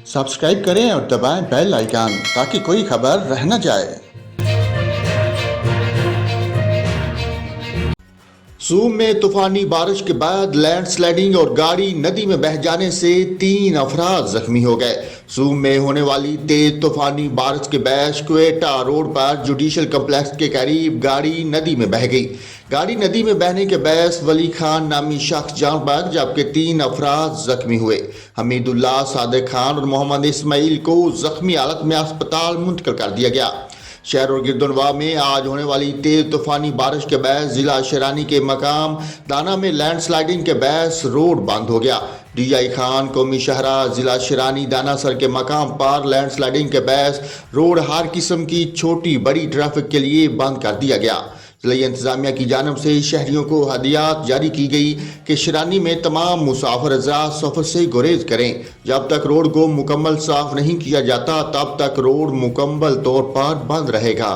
Subscribe करें और दबाएं बेल आइकन ताकि कोई खबर रह न जाए। सूम में तूफानी बारिश के बाद लैंडस्लाइडिंग और गाड़ी नदी में बह जाने से 3 अफराद जख्मी हो गए। सूम में होने वाली तेज तूफानी बारिश के बैश क्वेटा रोड पर जुडिशल कम्प्लेक्स के करीब गाड़ी नदी में बह गई। गाड़ी नदी में बहने के बैश वली खान नामी शख्स जान बच जबकि 3 अफराद जख्मी हुए। हमीदुल्लाह, सादिक खान और मोहम्मद इस्माइल को जख्मी हालत में अस्पताल मुंतकिल कर दिया गया। शहर और गिरदनवा में आज होने वाली तेज तूफानी बारिश के बैस जिला शेरानी के मकाम दाना में लैंडस्लाइडिंग के बैस रोड बंद हो गया। डीआई खान कौमी शहरा जिला शेरानी दाना सर के मकाम पर लैंडस्लाइडिंग के बैस रोड हर किस्म की छोटी बड़ी ट्रैफिक के लिए बंद कर दिया गया। जिला इंतजामिया की जानब से शहरियों को हदियात जारी की गई कि शेरानी में तमाम मुसाफिर हज़रात सफ़र से गुरेज करें। जब तक रोड को मुकम्मल साफ नहीं किया जाता तब तक रोड मुकम्मल तौर पर बंद रहेगा।